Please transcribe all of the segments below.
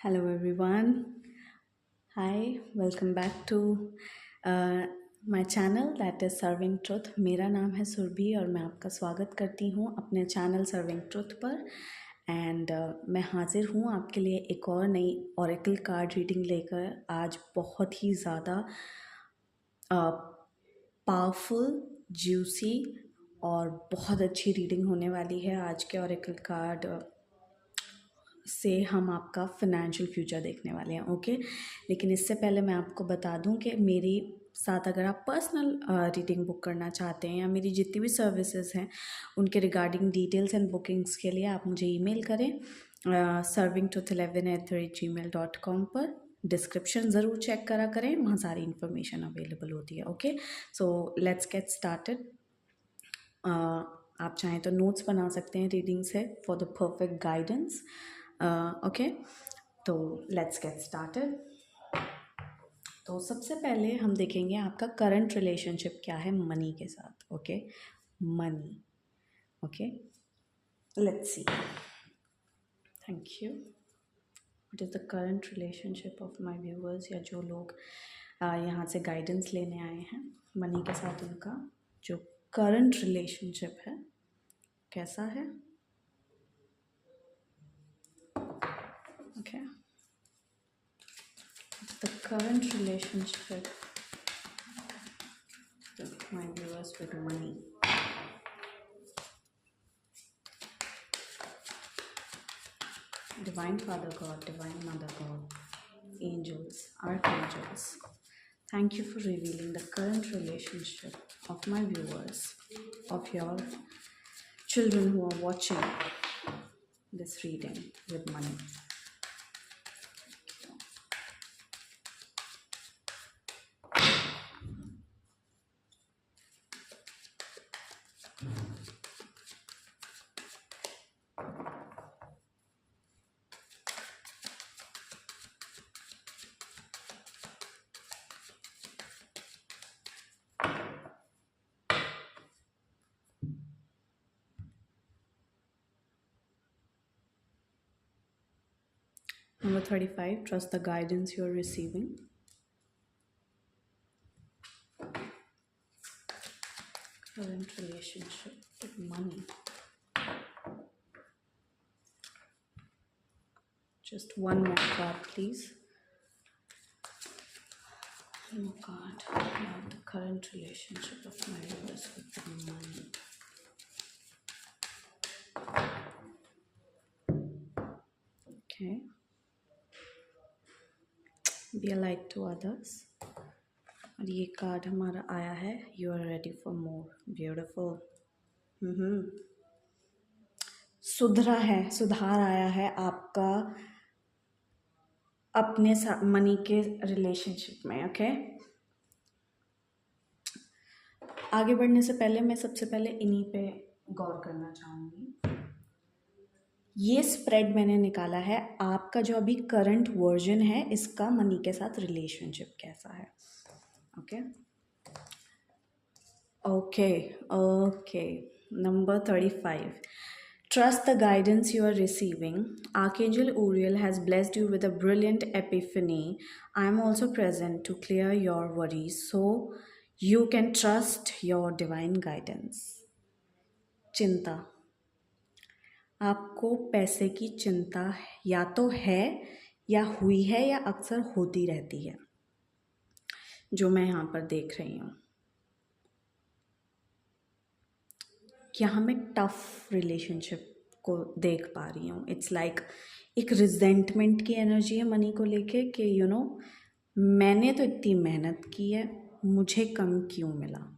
Hello everyone. Hi, welcome back to my channel that is Serving Truth. मेरा नाम है सुरभि और मैं आपका स्वागत करती हूँ अपने चैनल Serving Truth पर एंड मैं हाजिर हूँ आपके लिए एक और नई ओरेकल कार्ड रीडिंग लेकर। आज बहुत ही ज़्यादा पावरफुल, ज्यूसी और बहुत अच्छी रीडिंग होने वाली है। आज के ओरेकल कार्ड से हम आपका फिनेंशियल फ्यूचर देखने वाले हैं। ओके, लेकिन इससे पहले मैं आपको बता दूं कि मेरी साथ अगर आप पर्सनल रीडिंग बुक करना चाहते हैं या मेरी जितनी भी सर्विसेज हैं उनके रिगार्डिंग डिटेल्स एंड बुकिंग्स के लिए आप मुझे ईमेल करें servingtruth11@gmail.com पर। डिस्क्रिप्शन ज़रूर चेक करा करें, वहाँ सारी इन्फॉर्मेशन अवेलेबल होती है। Okay, so let's get started. आप चाहें तो नोट्स बना सकते हैं रीडिंग से for the perfect guidance. Okay, तो लेट्स गेट स्टार्टेड। तो सबसे पहले हम देखेंगे आपका करंट रिलेशनशिप क्या है मनी के साथ। Okay, money. Okay, let's see. Thank you. What is the current relationship of my viewers, या जो लोग यहाँ से गाइडेंस लेने आए हैं मनी के साथ, उनका जो करंट रिलेशनशिप है कैसा है। Okay, the current relationship with my viewers with money. Divine Father God, Divine Mother God, angels, archangels, thank you for revealing the current relationship of my viewers, of your children who are watching this reading with money. Number 35, trust the guidance you are receiving. Current relationship with money. Just one more card, please. Oh God, about the current relationship of my viewers with money. Okay. Be a light to others. और ये card हमारा आया है, you are ready for more. Beautiful. सुधार आया है आपका अपने मनी के रिलेशनशिप में। ओके, आगे बढ़ने से पहले मैं सबसे पहले इन्हीं पे गौर करना चाहूँगी। ये स्प्रेड मैंने निकाला है, आपका जो अभी करंट वर्जन है इसका मनी के साथ रिलेशनशिप कैसा है। Okay okay okay, number 35, trust the guidance you are receiving. Archangel Uriel has blessed you with a brilliant epiphany. I am also present to clear your worries so you can trust your divine guidance. चिंता, आपको पैसे की चिंता या तो है या हुई है या अक्सर होती रहती है, जो मैं यहाँ पर देख रही हूँ। यहाँ मैं टफ रिलेशनशिप को देख पा रही हूँ। इट्स लाइक एक रिजेंटमेंट की एनर्जी है मनी को लेके कि यू नो मैंने तो इतनी मेहनत की है, मुझे कम क्यों मिला।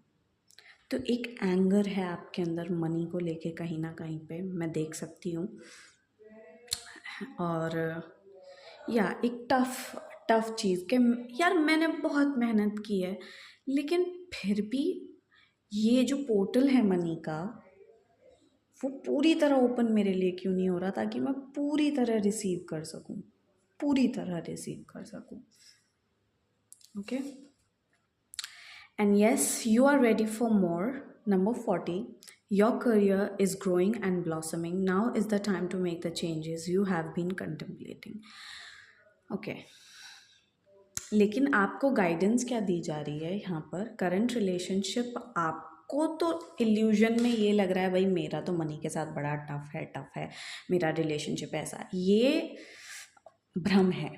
तो एक एंगर है आपके अंदर मनी को लेके, कहीं ना कहीं पे मैं देख सकती हूँ। और या एक टफ चीज़ कि यार मैंने बहुत मेहनत की है, लेकिन फिर भी ये जो पोर्टल है मनी का वो पूरी तरह ओपन मेरे लिए क्यों नहीं हो रहा, ताकि मैं पूरी तरह रिसीव कर सकूं, पूरी तरह रिसीव कर सकूं। Okay, and yes, you are ready for more. Number 40, your career is growing and blossoming. Now is the time to make the changes you have been contemplating. Okay, लेकिन आपको गाइडेंस क्या दी जा रही है यहाँ पर? करंट रिलेशनशिप आपको तो इल्यूजन में ये लग रहा है भाई मेरा तो मनी के साथ बड़ा टफ है, मेरा रिलेशनशिप ऐसा, ये भ्रम है,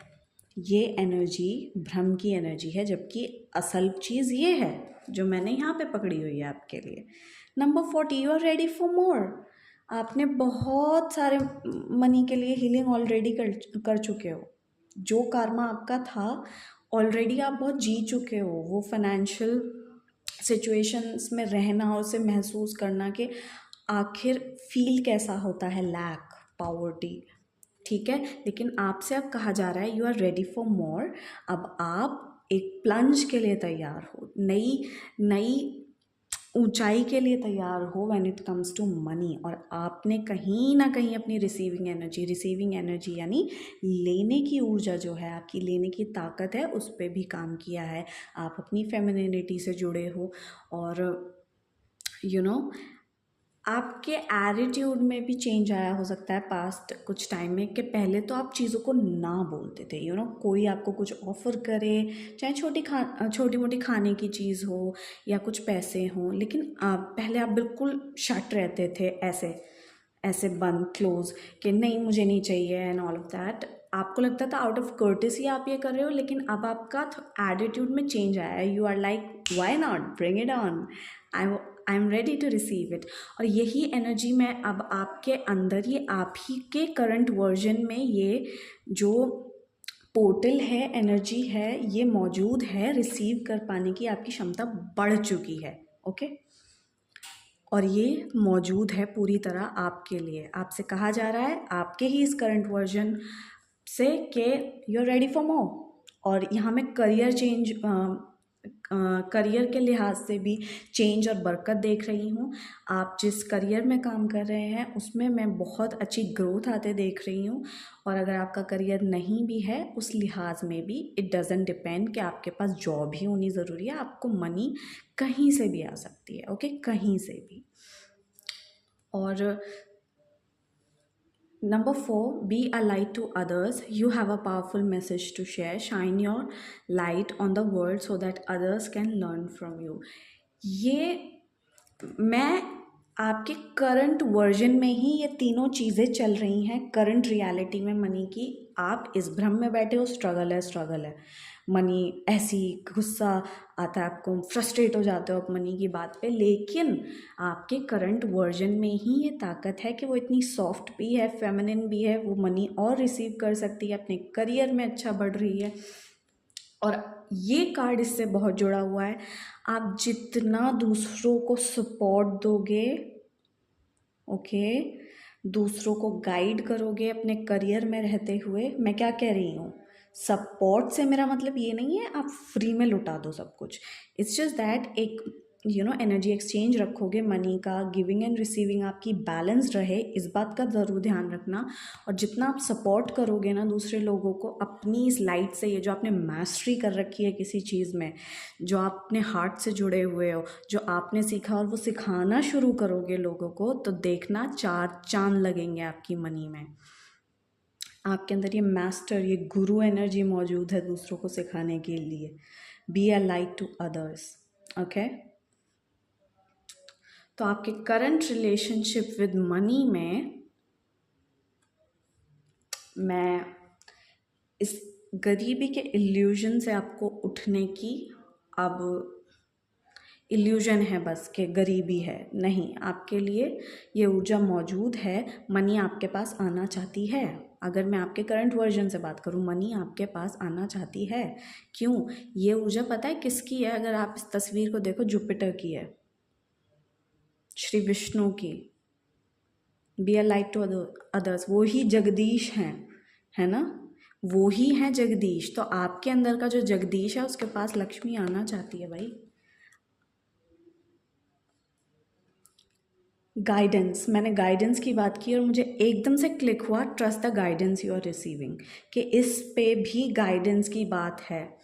ये एनर्जी भ्रम की एनर्जी है, जबकि असल चीज़ ये है जो मैंने यहाँ पे पकड़ी हुई है आपके लिए। Number 40, you are ready for more. आपने बहुत सारे मनी के लिए हीलिंग ऑलरेडी कर चुके हो। जो कर्मा आपका था ऑलरेडी आप बहुत जी चुके हो। वो फाइनेंशियल सिचुएशंस में रहना और उसे महसूस करना कि आखिर फील कैसा होता है लैक, पॉवर्टी, ठीक है। लेकिन आपसे अब कहा जा रहा है you are ready for more. अब आप एक प्लंज के लिए तैयार हो, नई ऊंचाई के लिए तैयार हो when it comes to money. और आपने कहीं ना कहीं अपनी रिसीविंग एनर्जी यानी लेने की ऊर्जा जो है, आपकी लेने की ताकत है, उस पर भी काम किया है। आप अपनी फेमिनिनिटी से जुड़े हो और आपके एटीट्यूड में भी चेंज आया हो सकता है पास्ट कुछ टाइम में, कि पहले तो आप चीज़ों को ना बोलते थे। कोई आपको कुछ ऑफ़र करे, चाहे छोटी मोटी खाने की चीज़ हो या कुछ पैसे हों, लेकिन पहले आप बिल्कुल शट रहते थे, ऐसे बंद क्लोज, कि नहीं मुझे नहीं चाहिए एंड ऑल ऑफ दैट। आपको लगता था आउट ऑफ कर्टेसी आप ये कर रहे हो, लेकिन अब आपका एटीट्यूड में चेंज आया है। You are like why not, bring it on, I am ready to receive it. और यही एनर्जी में अब आपके अंदर, ये आप ही के करंट वर्जन में ये जो पोर्टल है, एनर्जी है, ये मौजूद है। रिसीव कर पाने की आपकी क्षमता बढ़ चुकी है, ओके। और ये मौजूद है पूरी तरह आपके लिए। आपसे कहा जा रहा है आपके ही इस करंट वर्जन से कि you are ready for more. और यहाँ मैं करियर के लिहाज से भी चेंज और बरकत देख रही हूँ। आप जिस करियर में काम कर रहे हैं उसमें मैं बहुत अच्छी ग्रोथ आते देख रही हूँ। और अगर आपका करियर नहीं भी है, उस लिहाज में भी इट डज़न्ट डिपेंड कि आपके पास जॉब ही होनी ज़रूरी है। आपको मनी कहीं से भी आ सकती है, ओके, कहीं से भी। और Number 4, be a light to others. You have a powerful message to share. Shine your light on the world so that others can learn from you. ये मैं आपके करंट वर्जन में ही ये तीनों चीज़ें चल रही हैं। करंट रियलिटी में मनी की आप इस भ्रम में बैठे हो, स्ट्रगल है मनी, ऐसी गुस्सा आता है आपको, फ्रस्ट्रेट हो जाते हो आप मनी की बात पे। लेकिन आपके करंट वर्जन में ही ये ताकत है कि वो इतनी सॉफ्ट भी है, फेमिनिन भी है, वो मनी और रिसीव कर सकती है, अपने करियर में अच्छा बढ़ रही है। और ये कार्ड इससे बहुत जुड़ा हुआ है। आप जितना दूसरों को सपोर्ट दोगे, ओके, दूसरों को गाइड करोगे अपने करियर में रहते हुए। मैं क्या कह रही हूँ, सपोर्ट से मेरा मतलब ये नहीं है आप फ्री में लुटा दो सब कुछ। इट्स जस्ट दैट एक एनर्जी एक्सचेंज रखोगे मनी का, गिविंग एंड रिसीविंग आपकी बैलेंस रहे, इस बात का ज़रूर ध्यान रखना। और जितना आप सपोर्ट करोगे ना दूसरे लोगों को अपनी इस लाइट से, ये जो आपने मास्टरी कर रखी है किसी चीज़ में, जो आप अपने हार्ट से जुड़े हुए हो, जो आपने सीखा और वो सिखाना शुरू करोगे लोगों को, तो देखना 4 चांद लगेंगे आपकी मनी में। आपके अंदर ये मास्टर, ये गुरु एनर्जी मौजूद है दूसरों को सिखाने के लिए। Be a light to others, okay. तो आपके करंट रिलेशनशिप विद मनी में मैं इस गरीबी के इल्यूजन से आपको उठने की, अब इल्यूजन है बस कि गरीबी है, नहीं, आपके लिए ये ऊर्जा मौजूद है। मनी आपके पास आना चाहती है। अगर मैं आपके करंट वर्जन से बात करूँ, मनी आपके पास आना चाहती है। क्यों? ये ऊर्जा पता है किसकी है? अगर आप इस तस्वीर को देखो, जुपिटर की है, श्री विष्णु की। Be a light to others, वो ही जगदीश हैं, है ना, वो ही हैं जगदीश। तो आपके अंदर का जो जगदीश है उसके पास लक्ष्मी आना चाहती है भाई। गाइडेंस, मैंने गाइडेंस की बात की और मुझे एकदम से क्लिक हुआ, trust the guidance you are receiving, कि इस पे भी गाइडेंस की बात है।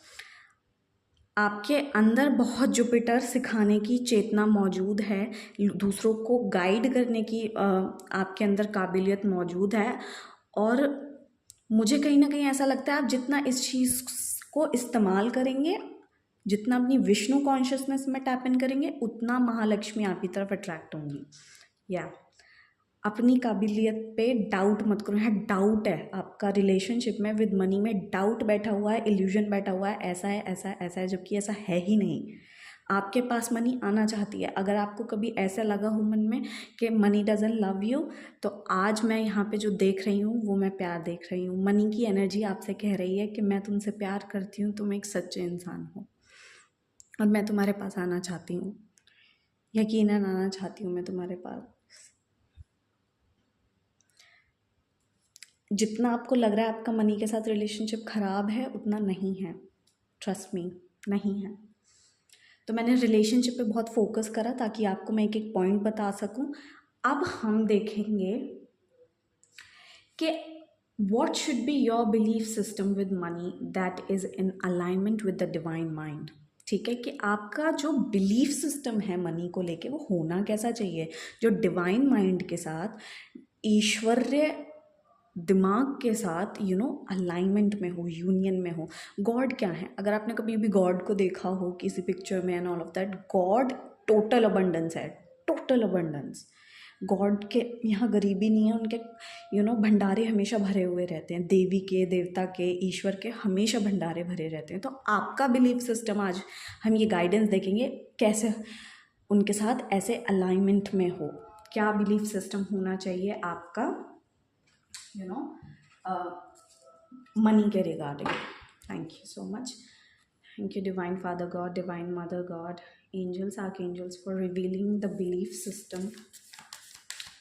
आपके अंदर बहुत जुपिटर सिखाने की चेतना मौजूद है, दूसरों को गाइड करने की आपके अंदर काबिलियत मौजूद है। और मुझे कहीं ना कहीं ऐसा लगता है आप जितना इस चीज़ को इस्तेमाल करेंगे, जितना अपनी विष्णु कॉन्शियसनेस में टैप इन करेंगे, उतना महालक्ष्मी आपकी तरफ अट्रैक्ट होंगी। या अपनी काबिलियत पे डाउट मत करो। है डाउट है आपका रिलेशनशिप में विद मनी में, डाउट बैठा हुआ है, इल्यूजन बैठा हुआ है, ऐसा है ऐसा है ऐसा है, जबकि ऐसा है ही नहीं। आपके पास मनी आना चाहती है। अगर आपको कभी ऐसा लगा हो मन में कि मनी डजंट लव यू, तो आज मैं यहाँ पे जो देख रही हूँ वो मैं प्यार देख रही हूँ। मनी की एनर्जी आपसे कह रही है कि मैं तुमसे प्यार करती हूँ, तुम एक सच्चे इंसान हो और मैं तुम्हारे पास आना चाहती हूँ, यकीनन आना चाहती हूँ मैं तुम्हारे पास। जितना आपको लग रहा है आपका मनी के साथ रिलेशनशिप ख़राब है, उतना नहीं है। ट्रस्ट मी, नहीं है। तो मैंने रिलेशनशिप पे बहुत फोकस करा ताकि आपको मैं एक एक पॉइंट बता सकूं। अब हम देखेंगे कि what should be your belief system with money that is in alignment with the divine mind। ठीक है, कि आपका जो बिलीफ सिस्टम है मनी को लेके वो होना कैसा चाहिए, जो डिवाइन माइंड के साथ, ईश्वरीय दिमाग के साथ अलाइनमेंट में हो, यूनियन में हो। गॉड क्या है, अगर आपने कभी भी गॉड को देखा हो किसी पिक्चर में and all of that, God total abundance है, टोटल अबंडेंस। गॉड के यहाँ गरीबी नहीं है, उनके भंडारे हमेशा भरे हुए रहते हैं। देवी के, देवता के, ईश्वर के हमेशा भंडारे भरे रहते हैं। तो आपका बिलीफ सिस्टम, आज हम ये गाइडेंस देखेंगे कैसे उनके साथ ऐसे अलाइनमेंट में हो। क्या बिलीफ सिस्टम होना चाहिए आपका मनी के regarding. Thank you so much. Thank you, Divine Father God, Divine Mother God, angels, archangels, for revealing the belief system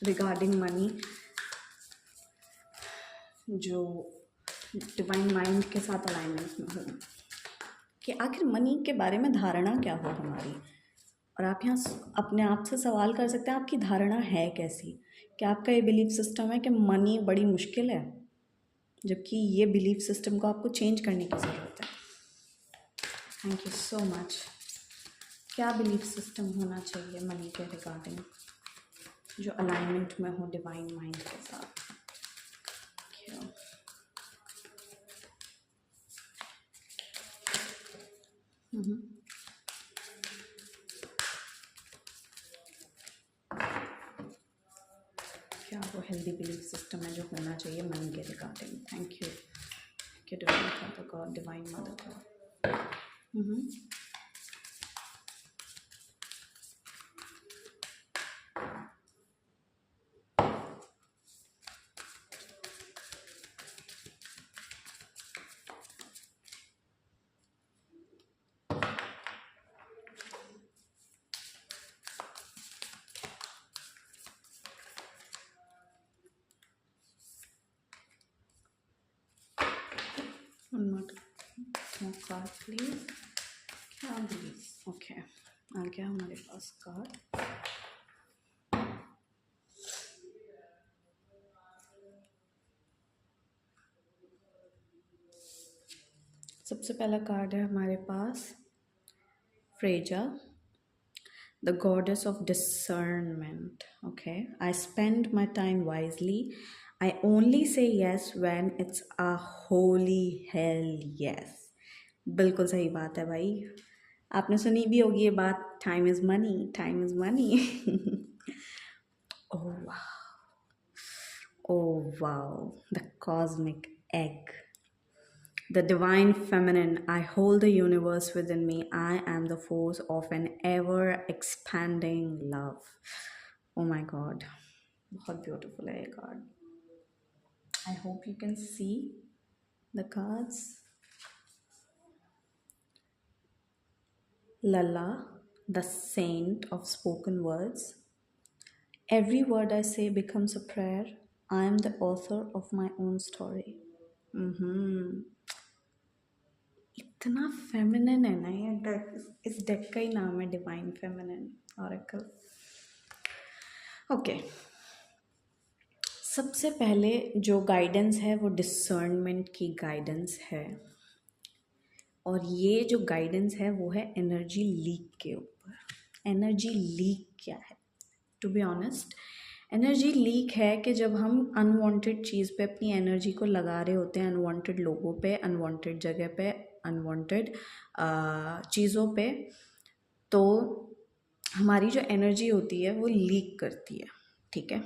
regarding money, जो डिवाइन माइंड के साथ अलाइनमेंट में हो, कि आखिर मनी के बारे में धारणा क्या हो हमारी। और आप यहाँ अपने आप से सवाल कर सकते हैं, आपकी धारणा है कैसी। क्या आपका ये बिलीफ सिस्टम है कि मनी बड़ी मुश्किल है, जबकि ये बिलीफ सिस्टम को आपको चेंज करने की ज़रूरत है। Thank you so much. क्या बिलीफ सिस्टम होना चाहिए मनी के रिगार्डिंग जो अलाइनमेंट में हो डिवाइन माइंड के साथ। क्या वो हेल्दी बिलीफ सिस्टम है जो होना चाहिए मनी के regarding. Thank you divine father god, divine mother god. Card please. क्या प्लीज, ओके आ गया हमारे पास कार्ड। सबसे पहला कार्ड है हमारे पास Freya, the goddess of discernment. Okay, I spend my time wisely, I only say yes when it's a holy hell yes. बिल्कुल सही बात है भाई, आपने सुनी भी होगी ये बात, time is money, time is money. Oh वाह, oh wow, the cosmic egg, the divine feminine. I hold the universe within me. I am the force of an ever expanding love. Oh my god, बहुत beautiful है ये card. I hope you can see the cards. Lala, the saint of spoken words. Every word I say becomes a prayer. I am the author of my own story. इतना feminine है ना ये deck, इस deck का ही नाम है divine feminine oracle. Okay, सबसे पहले जो गाइडेंस है वो डिसर्नमेंट की गाइडेंस है, और ये जो गाइडेंस है वो है एनर्जी लीक के ऊपर। एनर्जी लीक क्या है? To be honest, energy leak है कि जब हम अनवांटेड चीज़ पे अपनी एनर्जी को लगा रहे होते हैं, अनवांटेड लोगों पे, अनवांटेड जगह पे, अनवांटेड चीज़ों पे, तो हमारी जो एनर्जी होती है वो लीक करती है, ठीक है।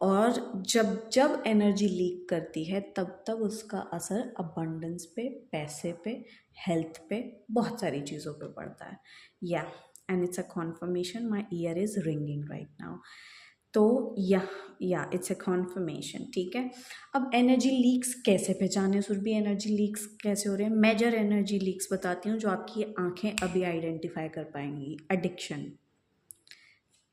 और जब जब एनर्जी लीक करती है तब तब उसका असर अबंडेंस पे, पैसे पे, हेल्थ पे, बहुत सारी चीज़ों पे पड़ता है। या and it's a confirmation, my year is ringing right now. तो या इट्स अ कॉन्फर्मेशन, ठीक है। अब एनर्जी लीक्स कैसे पहचाने, सुरभि एनर्जी लीक्स कैसे हो रहे हैं? मेजर एनर्जी लीक्स बताती हूँ जो आपकी आंखें अभी आइडेंटिफाई कर पाएंगी। एडिक्शन,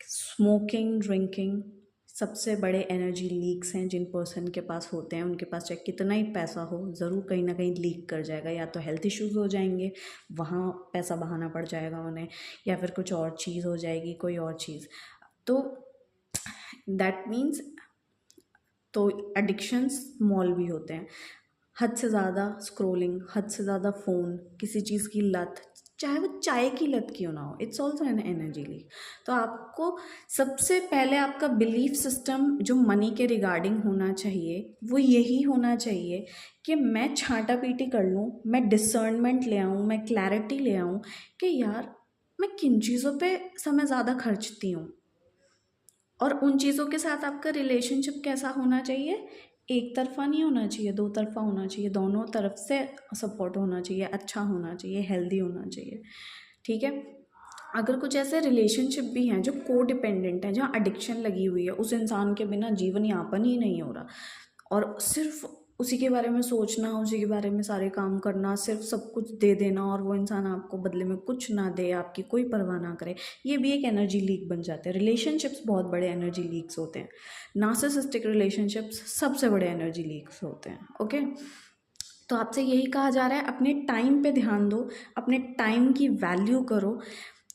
स्मोकिंग, ड्रिंकिंग सबसे बड़े एनर्जी लीक्स हैं जिन पर्सन के पास होते हैं। उनके पास चाहे कितना ही पैसा हो, ज़रूर कहीं ना कहीं लीक कर जाएगा। या तो हेल्थ इश्यूज़ हो जाएंगे, वहाँ पैसा बहाना पड़ जाएगा उन्हें, या फिर कुछ और चीज़ हो जाएगी, कोई और चीज़। तो दैट मीन्स, तो एडिक्शंस स्मॉल भी होते हैं। हद से ज़्यादा स्क्रोलिंग, हद से ज़्यादा फ़ोन, किसी चीज़ की लत, चाहे वो चाय की लत क्यों ना हो, it's also an energy leak. तो आपको सबसे पहले आपका बिलीफ सिस्टम जो मनी के रिगार्डिंग होना चाहिए वो यही होना चाहिए कि मैं छांटा पीटी कर लूँ, मैं डिसर्नमेंट ले आऊँ, मैं क्लैरिटी ले आऊँ कि यार मैं किन चीज़ों पे समय ज़्यादा खर्चती हूँ। और उन चीज़ों के साथ आपका रिलेशनशिप कैसा होना चाहिए? एक तरफा नहीं होना चाहिए, दो तरफा होना चाहिए, दोनों तरफ से सपोर्ट होना चाहिए, अच्छा होना चाहिए, हेल्दी होना चाहिए, ठीक है। अगर कुछ ऐसे रिलेशनशिप भी हैं जो को डिपेंडेंट हैं, जहाँ एडिक्शन लगी हुई है, उस इंसान के बिना जीवन यापन ही नहीं हो रहा, और सिर्फ उसी के बारे में सोचना, उसी के बारे में सारे काम करना, सिर्फ सब कुछ दे देना और वो इंसान आपको बदले में कुछ ना दे, आपकी कोई परवाह ना करे, ये भी एक एनर्जी लीक बन जाते हैं। रिलेशनशिप्स बहुत बड़े एनर्जी लीक्स होते हैं। नार्सिसिस्टिक रिलेशनशिप्स सबसे बड़े एनर्जी लीक्स होते हैं, ओके। तो आपसे यही कहा जा रहा है, अपने टाइम पे ध्यान दो, अपने टाइम की वैल्यू करो,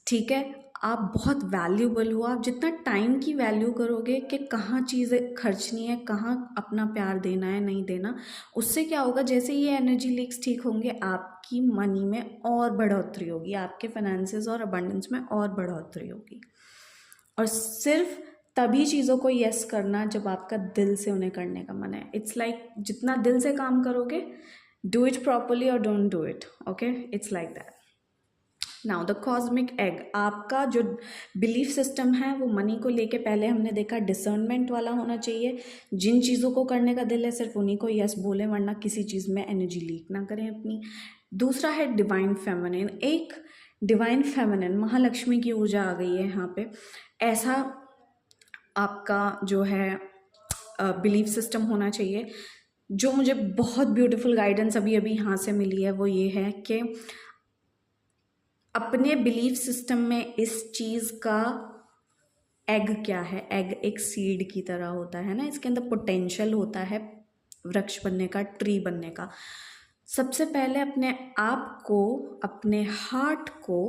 ठीक है। आप बहुत वैल्यूबल हो। आप जितना टाइम की वैल्यू करोगे कि कहाँ चीज़ें खर्चनी है, कहाँ अपना प्यार देना है, नहीं देना, उससे क्या होगा, जैसे ये एनर्जी लीक्स ठीक होंगे आपकी मनी में और बढ़ोतरी होगी, आपके फाइनेंसेस और अबंडेंस में और बढ़ोतरी होगी। और सिर्फ तभी चीज़ों को यस करना जब आपका दिल से उन्हें करने का मन है। इट्स लाइक जितना दिल से काम करोगे, डू इट प्रॉपरली और don't do it, okay, it's like that. Now the cosmic egg, आपका जो बिलीफ सिस्टम है वो मनी को लेके पहले हमने देखा डिसर्नमेंट वाला होना चाहिए। जिन चीज़ों को करने का दिल है सिर्फ उन्हीं को यस बोले, वरना किसी चीज़ में एनर्जी लीक ना करें अपनी। दूसरा है डिवाइन फेमिनिन। एक डिवाइन फेमिनिन, महालक्ष्मी की ऊर्जा आ गई है यहाँ पे। ऐसा आपका जो है बिलीफ सिस्टम होना चाहिए। जो मुझे बहुत ब्यूटीफुल गाइडेंस अभी अभी यहाँ से मिली है वो ये है कि अपने बिलीफ सिस्टम में इस चीज़ का एग क्या है, एग एक सीड की तरह होता है ना, इसके अंदर पोटेंशियल होता है वृक्ष बनने का, ट्री बनने का। सबसे पहले अपने आप को, अपने हार्ट को,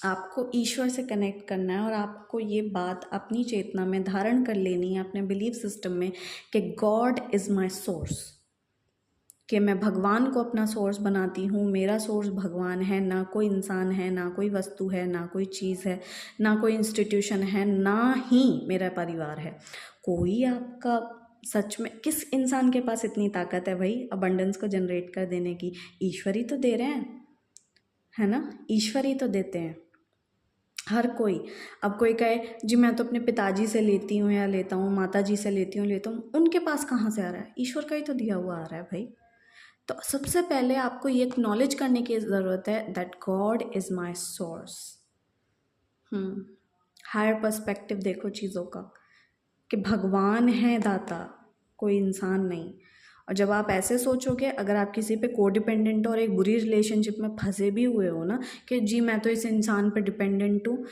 आपको ईश्वर से कनेक्ट करना है और आपको ये बात अपनी चेतना में धारण कर लेनी है, अपने बिलीफ सिस्टम में, कि गॉड इज़ माई सोर्स, कि मैं भगवान को अपना सोर्स बनाती हूँ, मेरा सोर्स भगवान है, ना कोई इंसान है, ना कोई वस्तु है, ना कोई चीज़ है, ना कोई इंस्टीट्यूशन है, ना ही मेरा परिवार है। कोई आपका सच में, किस इंसान के पास इतनी ताकत है भाई अबंडेंस को जनरेट कर देने की? ईश्वर ही तो दे रहे हैं, है ना, ईश्वर ही तो देते हैं हर कोई। अब कोई कहे जी मैं तो अपने पिताजी से लेती हूँ या लेता हूँ, माता जी से लेती हूँ लेता हूँ, उनके पास कहाँ से आ रहा है? ईश्वर का ही तो दिया हुआ आ रहा है भाई। तो सबसे पहले आपको ये एक्नॉलेज करने की ज़रूरत है that God is my source. Higher perspective देखो चीज़ों का, कि भगवान है दाता, कोई इंसान नहीं। और जब आप ऐसे सोचोगे, अगर आप किसी पे को डिपेंडेंट और एक बुरी रिलेशनशिप में फंसे भी हुए हो ना, कि जी मैं तो इस इंसान पे डिपेंडेंट हूँ,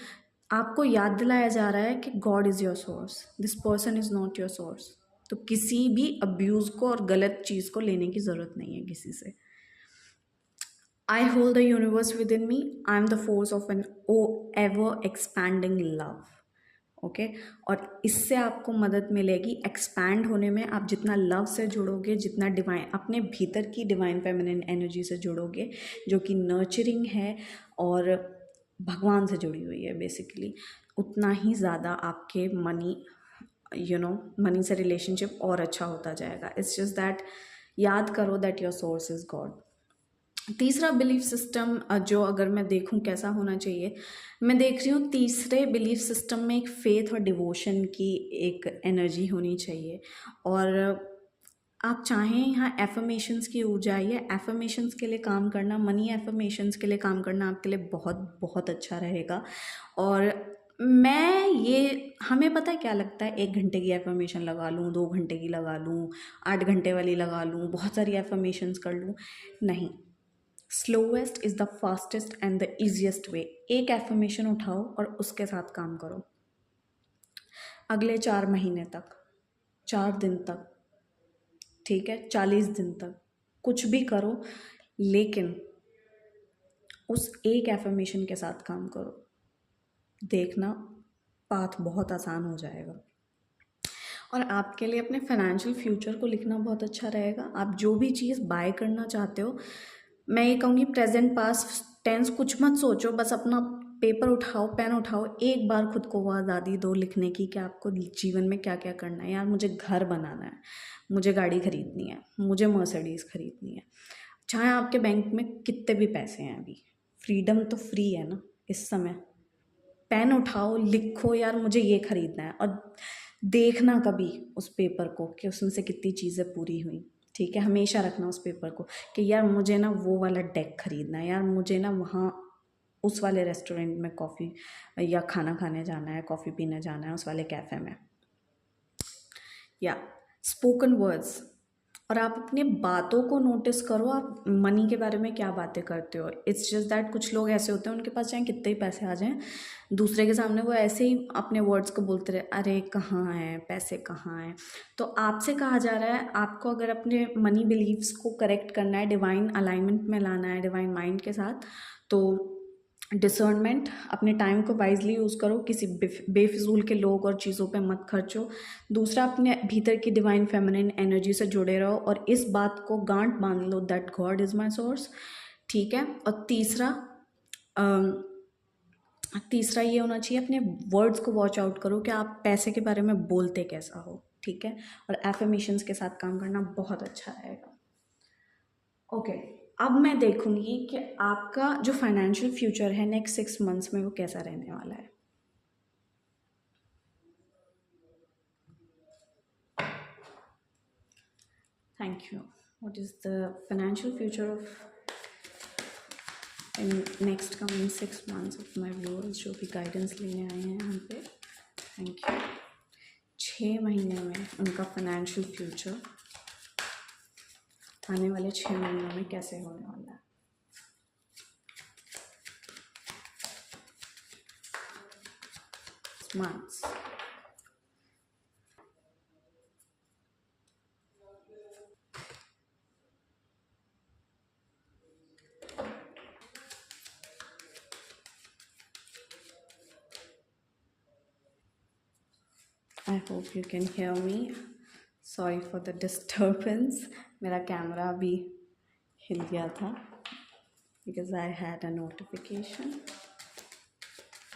आपको याद दिलाया जा रहा है कि God is your source, this person is not your source. तो किसी भी अब्यूज़ को और गलत चीज़ को लेने की ज़रूरत नहीं है किसी से। I hold the universe within me, I am the force of an ever expanding love, okay. और इससे आपको मदद मिलेगी एक्सपैंड होने में। आप जितना लव से जुड़ोगे, जितना डिवाइन, अपने भीतर की डिवाइन फेमिनिन एनर्जी से जुड़ोगे, जो कि नर्चरिंग है और भगवान से जुड़ी हुई है बेसिकली, उतना ही ज़्यादा आपके मनी मनी से रिलेशनशिप और अच्छा होता जाएगा. इट्स जस्ट दैट याद करो that your source is God. तीसरा बिलीफ सिस्टम जो अगर मैं देखूं कैसा होना चाहिए, मैं देख रही हूँ तीसरे बिलीफ सिस्टम में एक फेथ और डिवोशन की एक एनर्जी होनी चाहिए. और आप चाहें यहाँ एफर्मेशंस की ऊर्जा आई है, एफर्मेशंस के लिए काम करना, मनी एफर्मेशंस के लिए काम करना आपके लिए बहुत बहुत अच्छा रहेगा. और मैं ये हमें पता है क्या लगता है, 1 घंटे की एफर्मेशन लगा लूँ, 2 घंटे की लगा लूँ, 8 घंटे वाली लगा लूँ, बहुत सारी एफर्मेशंस कर लूँ. नहीं, slowest is the fastest and the easiest way. एक एफर्मेशन उठाओ और उसके साथ काम करो अगले 4 महीने तक, 4 दिन तक, ठीक है, 40 दिन तक, कुछ भी करो, लेकिन उस एक एफर्मेशन के साथ काम करो. देखना पाथ बहुत आसान हो जाएगा. और आपके लिए अपने फाइनेंशियल फ्यूचर को लिखना बहुत अच्छा रहेगा. आप जो भी चीज़ बाय करना चाहते हो, मैं ये कहूँगी प्रेजेंट पास्ट टेंस कुछ मत सोचो, बस अपना पेपर उठाओ, पेन उठाओ, एक बार खुद को वो आज़ादी दो लिखने की कि आपको जीवन में क्या क्या करना है. यार मुझे घर बनाना है, मुझे गाड़ी खरीदनी है, मुझे मर्सिडीज़ खरीदनी है. चाहे आपके बैंक में कितने भी पैसे हैं, अभी फ्रीडम तो फ्री है ना इस समय. पेन उठाओ, लिखो यार मुझे ये खरीदना है, और देखना कभी उस पेपर को कि उसमें से कितनी चीज़ें पूरी हुई. ठीक है, हमेशा रखना उस पेपर को कि यार मुझे ना वो वाला डेक खरीदना है, यार मुझे ना वहाँ उस वाले रेस्टोरेंट में कॉफ़ी या खाना खाने जाना है, कॉफ़ी पीने जाना है उस वाले कैफ़े में. या स्पोकन वर्ड्स. और आप अपनी बातों को नोटिस करो, आप मनी के बारे में क्या बातें करते हो. इट्स जस्ट दैट कुछ लोग ऐसे होते हैं, उनके पास चाहे कितने ही पैसे आ जाएं, दूसरे के सामने वो ऐसे ही अपने वर्ड्स को बोलते रहे, अरे कहाँ हैं पैसे, कहाँ हैं. तो आपसे कहा जा रहा है, आपको अगर अपने मनी बिलीव्स को करेक्ट करना है, डिवाइन अलाइनमेंट में लाना है डिवाइन माइंड के साथ, तो डिसर्नमेंट, अपने टाइम को वाइजली यूज़ करो, किसी बेफिजूल के लोग और चीज़ों पे मत खर्चो. दूसरा, अपने भीतर की डिवाइन फेमिनिन एनर्जी से जुड़े रहो और इस बात को गांठ बांध लो that God is my source. ठीक है. और तीसरा ये होना चाहिए, अपने वर्ड्स को वॉच आउट करो कि आप पैसे के बारे में बोलते कैसा हो. ठीक है. और एफर्मेशंस के साथ काम करना बहुत अच्छा रहेगा. ओके, अब मैं देखूंगी कि आपका जो फाइनेंशियल फ्यूचर है नेक्स्ट 6 मंथ्स में वो कैसा रहने वाला है. Thank you. What is the financial future of in next coming 6 months of my viewers जो भी गाइडेंस लेने आए हैं यहाँ पे. Thank you. 6 महीने में उनका फाइनेंशियल फ्यूचर आने वाले 6 महीनों में कैसे होने वाला है. months. I hope you can hear me. Sorry for the disturbance. मेरा कैमरा भी हिल गया था because I had a notification.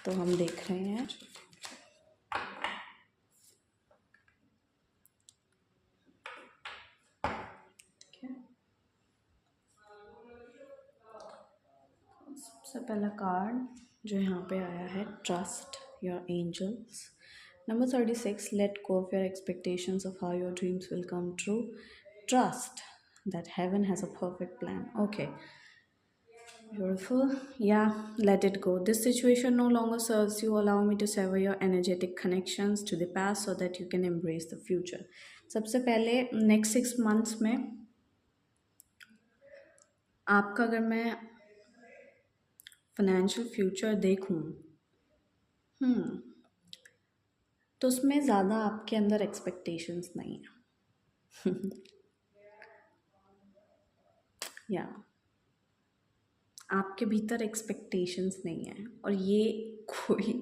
तो हम देख रहे हैं. सबसे पहला कार्ड जो यहाँ पे आया है, trust your angels. Number 36, let go of your expectations of how your dreams will come true. Trust that heaven has a perfect plan. Okay. Beautiful. Yeah, let it go. This situation no longer serves you. Allow me to sever your energetic connections to the past so that you can embrace the future. सबसे पहले next 6 months में आपका अगर मैं financial future देखूं, तो उसमें ज़्यादा आपके अंदर एक्सपेक्टेशंस नहीं है. या आपके भीतर एक्सपेक्टेशंस नहीं है, और ये कोई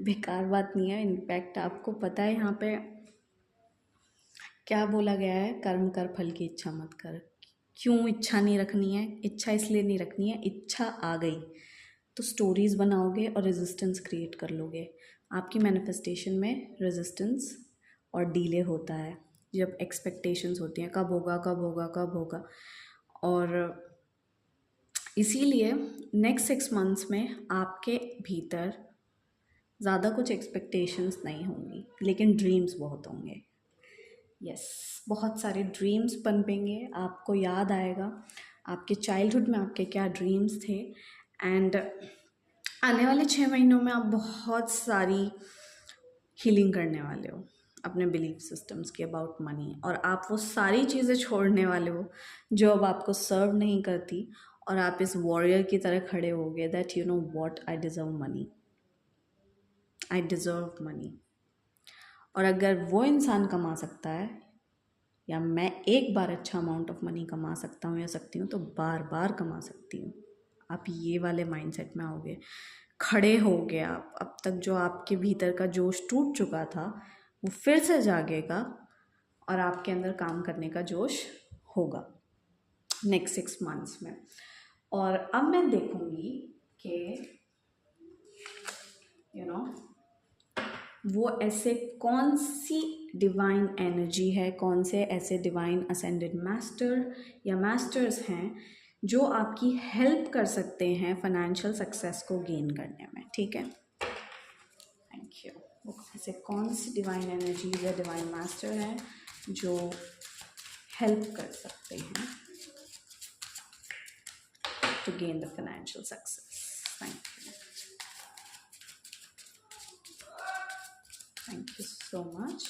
बेकार बात नहीं है. इनफैक्ट आपको पता है यहाँ पे क्या बोला गया है, कर्म कर फल की इच्छा मत कर. क्यों इच्छा नहीं रखनी है? इच्छा इसलिए नहीं रखनी है, इच्छा आ गई तो स्टोरीज़ बनाओगे और रेजिस्टेंस क्रिएट कर लोगे. आपकी मैनिफेस्टेशन में रेजिस्टेंस और डिले होता है, जब एक्सपेक्टेशंस होती हैं कब होगा कब होगा कब होगा। और इसीलिए नेक्स्ट 6 मंथ्स में आपके भीतर ज़्यादा कुछ एक्सपेक्टेशंस नहीं होंगी, लेकिन ड्रीम्स बहुत होंगे। यस, बहुत सारे ड्रीम्स पनपेंगे, आपको याद आएगा आपके चाइल्डहुड में आपके क्या ड्रीम्स थे। एंड आने वाले 6 महीनों में आप बहुत सारी हीलिंग करने वाले हो अपने बिलीफ सिस्टम्स के अबाउट मनी, और आप वो सारी चीज़ें छोड़ने वाले हो जो अब आपको सर्व नहीं करती, और आप इस वॉरियर की तरह खड़े होगे that you know what, I deserve money, I deserve money. और अगर वो इंसान कमा सकता है, या मैं एक बार अच्छा अमाउंट ऑफ मनी कमा सकता हूँ या सकती हूँ, तो बार बार कमा सकती हूँ। आप ये वाले माइंडसेट में आओगे, खड़े होगे आप। अब तक जो आपके भीतर का जोश टूट चुका था वो फिर से जागेगा, और आपके अंदर काम करने का जोश होगा नेक्स्ट 6 मंथ्स में। और अब मैं देखूँगी कि यू नो वो ऐसे कौन सी डिवाइन एनर्जी है, कौन से ऐसे डिवाइन असेंडेड मास्टर या मास्टर्स हैं जो आपकी हेल्प कर सकते हैं फाइनेंशियल सक्सेस को गेन करने में। ठीक है, थैंक यू। वो ऐसे कौन सी डिवाइन एनर्जी या डिवाइन मास्टर हैं जो हेल्प कर सकते हैं to gain the financial success. Thank you, thank you so much.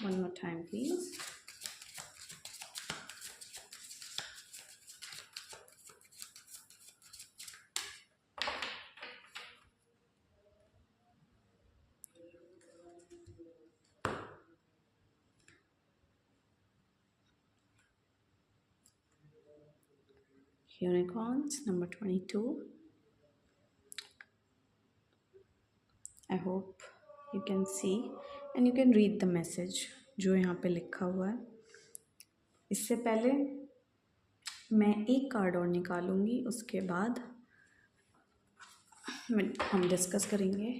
One more time please. Unicorns number 22. I hope you can see and you can read the message जो यहाँ पे लिखा हुआ है। इससे पहले मैं एक कार्ड और निकालूंगी, उसके बाद हम डिस्कस करेंगे।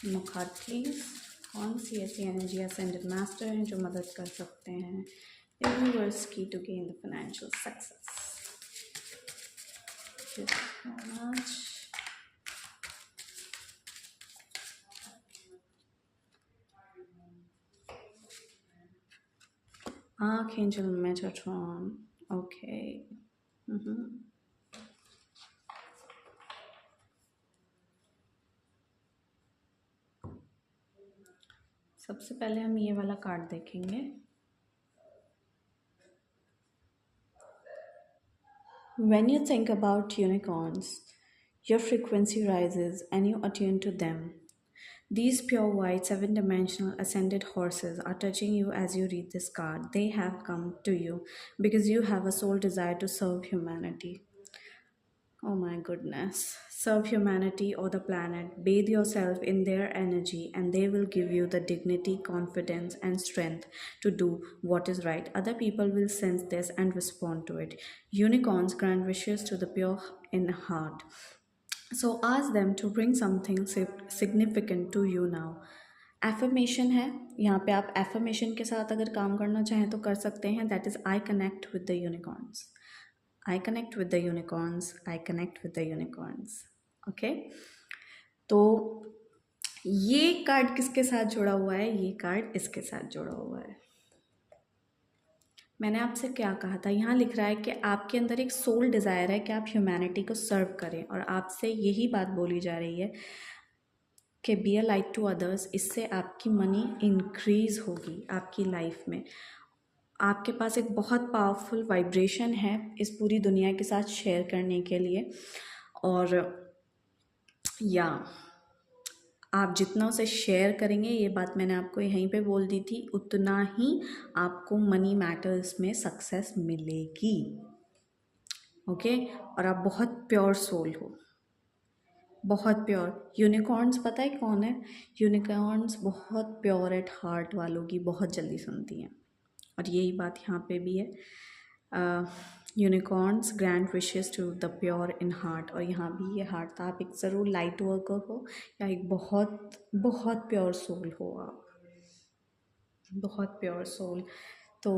No card please. कौन सी ऐसी एनर्जी असेंडेड मास्टर हैं जो मदद कर सकते हैं यूनिवर्स की to gain the financial success. Archangel Metatron. Okay. सबसे पहले हम ये वाला कार्ड देखेंगे। When you think about unicorns, your frequency rises and you attune to them. These pure white 7-dimensional ascended horses are touching you as you read this card. They have come to you because you have a soul desire to serve humanity. Oh my goodness. Serve humanity or the planet. Bathe yourself in their energy and they will give you the dignity, confidence and strength to do what is right. Other people will sense this and respond to it. Unicorns grant wishes to the pure in heart. So ask them to bring something significant to you now. Affirmation है यहाँ पे, आप affirmation के साथ अगर काम करना चाहें तो कर सकते हैं। That is I connect with the unicorns, I connect with the unicorns, I connect with the unicorns. Okay, तो ये कार्ड किसके साथ जुड़ा हुआ है? ये कार्ड इसके साथ जुड़ा हुआ है। मैंने आपसे क्या कहा था, यहाँ लिख रहा है कि आपके अंदर एक सोल डिज़ायर है कि आप ह्यूमैनिटी को सर्व करें, और आपसे यही बात बोली जा रही है कि be a light to others. इससे आपकी मनी इंक्रीज़ होगी आपकी लाइफ में। आपके पास एक बहुत पावरफुल वाइब्रेशन है इस पूरी दुनिया के साथ शेयर करने के लिए, और या आप जितना उसे शेयर करेंगे, ये बात मैंने आपको यहीं पे बोल दी थी, उतना ही आपको मनी मैटर्स में सक्सेस मिलेगी। ओके, और आप बहुत प्योर सोल हो, बहुत प्योर। यूनिकॉर्न्स पता है कौन है? यूनिकॉर्न्स बहुत प्योर एट हार्ट वालों की बहुत जल्दी सुनती हैं, और यही बात यहाँ पे भी है। Unicorns grant wishes to the pure in heart, और यहाँ भी ये हार्ट था, आप एक ज़रूर लाइट वर्कर हो या एक बहुत बहुत प्योर सोल हो, आप बहुत प्योर सोल। तो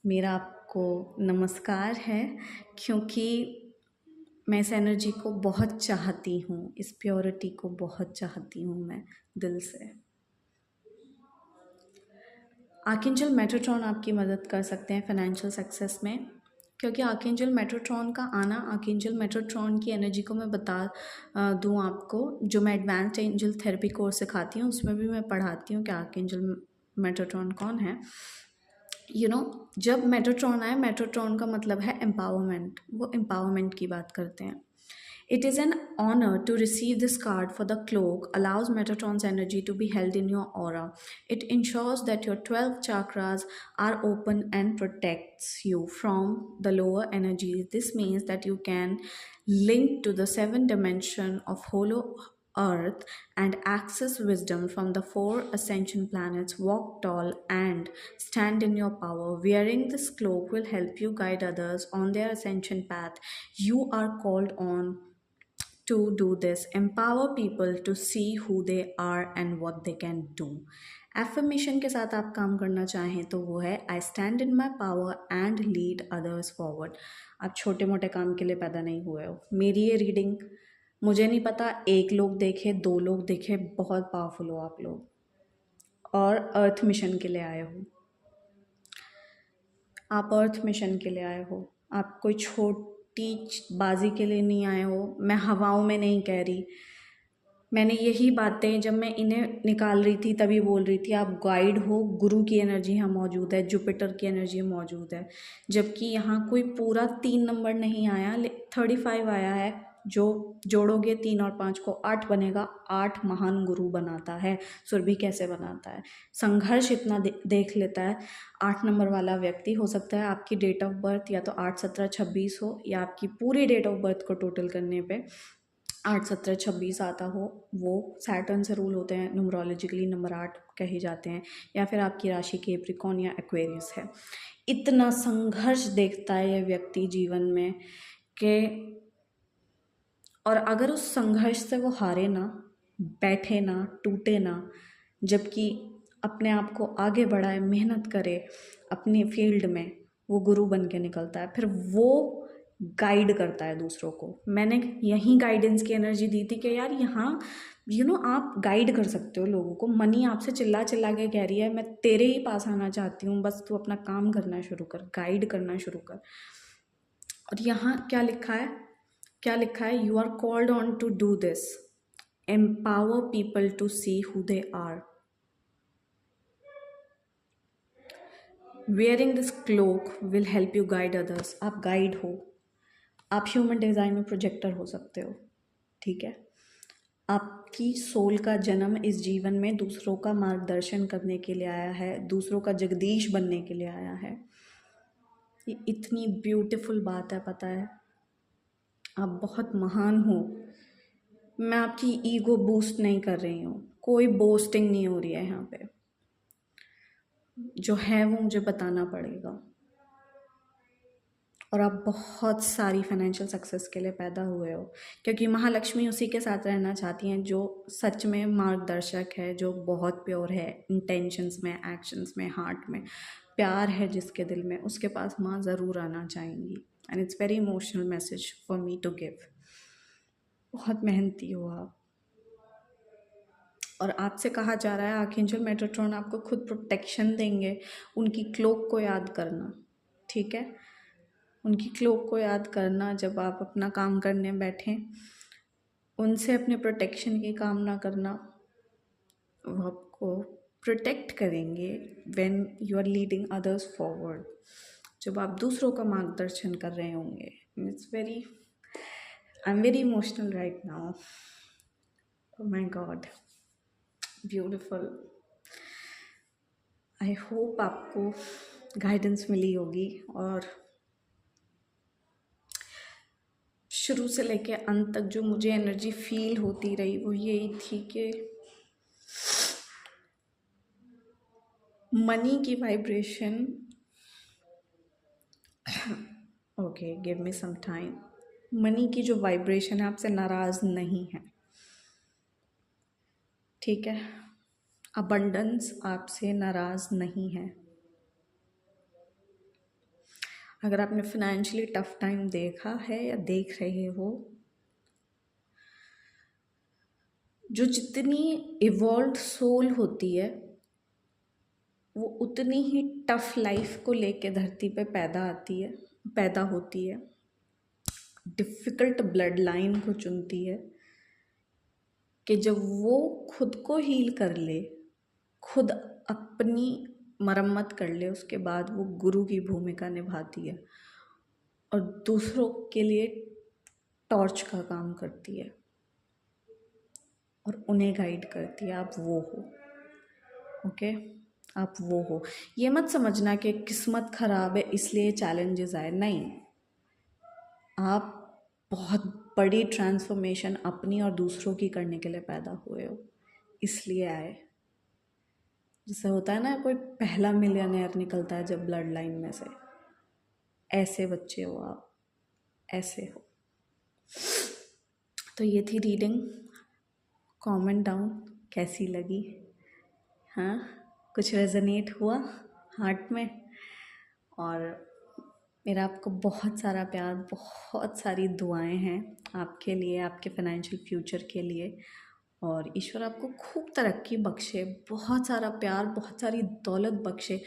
मेरा आपको नमस्कार है, क्योंकि मैं इस एनर्जी को बहुत चाहती हूँ, इस प्योरिटी को बहुत चाहती हूँ मैं दिल से। आर्कएंजल मेटाट्रॉन आपकी मदद कर सकते हैं फाइनेंशियल सक्सेस में, क्योंकि आर्कएंजल मेटाट्रॉन का आना, आर्कएंजल मेटाट्रॉन की एनर्जी को मैं बता दूँ आपको, जो मैं एडवांस्ड एंजल थेरेपी कोर्स सिखाती हूँ उसमें भी मैं पढ़ाती हूँ कि आर्कएंजल मेटाट्रॉन कौन है। जब मेटाट्रॉन आए, मेटाट्रॉन का मतलब है एम्पावरमेंट, वो एम्पावरमेंट की बात करते हैं। It is an honor to receive this card, for the cloak allows Metatron's energy to be held in your aura. It ensures that your 12 chakras are open and protects you from the lower energies. This means that you can link to the 7th dimension of hollow earth and access wisdom from the 4 ascension planets. Walk tall and stand in your power. Wearing this cloak will help you guide others on their ascension path. You are called on to do this. Empower people to see who they are and what they can do. Affirmation के साथ आप काम करना चाहें तो वो है I stand in my power and lead others forward. आप छोटे मोटे काम के लिए पैदा नहीं हुए हो। मेरी ये रीडिंग, मुझे नहीं पता, एक लोग देखे, 2 लोग देखे, बहुत पावरफुल हो आप लोग, और अर्थ मिशन के लिए आए हो। आप अर्थ मिशन के लिए आए हो, आप कोई छोटी बाजी के लिए नहीं आए हो। मैं हवाओं में नहीं कह रही, मैंने यही बातें जब मैं इन्हें निकाल रही थी तभी बोल रही थी। आप गाइड हो, गुरु की एनर्जी यहाँ मौजूद है, जुपिटर की एनर्जी मौजूद है। जबकि यहाँ कोई पूरा 3 नंबर नहीं आया, 35 आया है। जो जोड़ोगे 3 और 5 को 8 बनेगा। 8 महान गुरु बनाता है। सुरभि कैसे बनाता है? संघर्ष इतना देख लेता है। 8 नंबर वाला व्यक्ति हो सकता है आपकी डेट ऑफ बर्थ या तो 8, 17, 26 हो, या आपकी पूरी डेट ऑफ बर्थ को टोटल करने पे 8, 17, 26 आता हो। वो सैटर्न से रूल होते हैं, न्यूमरोलॉजिकली नंबर 8 कहे जाते हैं, या फिर आपकी राशि कैप्रिकॉर्न या एक्वेरियस है। इतना संघर्ष देखता है ये व्यक्ति जीवन में कि, और अगर उस संघर्ष से वो हारे ना, बैठे ना, टूटे ना, जबकि अपने आप को आगे बढ़ाए, मेहनत करे अपनी फील्ड में, वो गुरु बन के निकलता है। फिर वो गाइड करता है दूसरों को। मैंने यहीं गाइडेंस की एनर्जी दी थी कि यार यहाँ आप गाइड कर सकते हो लोगों को। मनी आपसे चिल्ला चिल्ला के कह रही है मैं तेरे ही पास आना चाहती हूँ, बस तू अपना काम करना शुरू कर, गाइड करना शुरू कर। और यहाँ क्या लिखा है, क्या लिखा है? You are called on to do this, empower people to see who they are. Wearing this cloak will help you guide others. आप गाइड हो, आप ह्यूमन डिज़ाइन में प्रोजेक्टर हो सकते हो, ठीक है। आपकी सोल का जन्म इस जीवन में दूसरों का मार्गदर्शन करने के लिए आया है, दूसरों का जगदीश बनने के लिए आया है। ये इतनी ब्यूटीफुल बात है, पता है? आप बहुत महान हो। मैं आपकी ईगो बूस्ट नहीं कर रही हूँ, कोई बोस्टिंग नहीं हो रही है यहाँ पे। जो है वो मुझे बताना पड़ेगा। और आप बहुत सारी फाइनेंशियल सक्सेस के लिए पैदा हुए हो, क्योंकि महालक्ष्मी उसी के साथ रहना चाहती हैं जो सच में मार्गदर्शक है, जो बहुत प्योर है इंटेंशंस में, एक्शंस में, हार्ट में प्यार है जिसके दिल में, उसके पास माँ ज़रूर आना चाहेंगी। And it's very emotional message for me to give. बहुत मेहनती हो आप, और आपसे कहा जा रहा है आर्कएंजल मेटाट्रॉन आपको खुद प्रोटेक्शन देंगे। उनकी क्लोक को याद करना, ठीक है? उनकी क्लोक को याद करना जब आप अपना काम करने बैठें। उनसे अपने प्रोटेक्शन की कामना करना, वो आपको प्रोटेक्ट करेंगे when you are leading others forward, जब आप दूसरों का मार्गदर्शन कर रहे होंगे। It's very, I am very emotional right now. Oh my God, beautiful. I hope आपको गाइडेंस मिली होगी, और शुरू से लेके अंत तक जो मुझे एनर्जी फील होती रही वो यही थी कि मनी की vibration okay, give me some time. Money की जो वाइब्रेशन है आपसे नाराज़ नहीं है, ठीक है। अबंडेंस आपसे नाराज़ नहीं है। अगर आपने फाइनेंशियली टफ टाइम देखा है या देख रहे हो, जो जितनी इवॉल्व सोल होती है वो उतनी ही टफ लाइफ को लेके धरती पे पैदा होती है, डिफ़िकल्ट ब्लड लाइन को चुनती है कि जब वो खुद को हील कर ले, खुद अपनी मरम्मत कर ले, उसके बाद वो गुरु की भूमिका निभाती है और दूसरों के लिए टॉर्च का काम करती है और उन्हें गाइड करती है। आप वो हो, ओके, आप वो हो। ये मत समझना कि किस्मत ख़राब है इसलिए चैलेंजेस आए, नहीं। आप बहुत बड़ी ट्रांसफॉर्मेशन अपनी और दूसरों की करने के लिए पैदा हुए हो, इसलिए आए। जैसे होता है ना, कोई पहला मिलियनेयर निकलता है जब ब्लड लाइन में से, ऐसे बच्चे हो आप, ऐसे हो। तो ये थी रीडिंग। कमेंट डाउन कैसी लगी, हाँ, कुछ रेजोनेट हुआ हार्ट में। और मेरा आपको बहुत सारा प्यार, बहुत सारी दुआएं हैं आपके लिए, आपके फाइनेंशियल फ्यूचर के लिए। और ईश्वर आपको खूब तरक्की बख्शे, बहुत सारा प्यार, बहुत सारी दौलत बख्शे।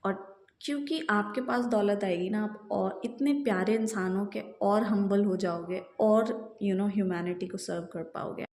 और क्योंकि आपके पास दौलत आएगी ना, आप और इतने प्यारे इंसानों के और हम्बल हो जाओगे और ह्यूमैनिटी को सर्व कर पाओगे।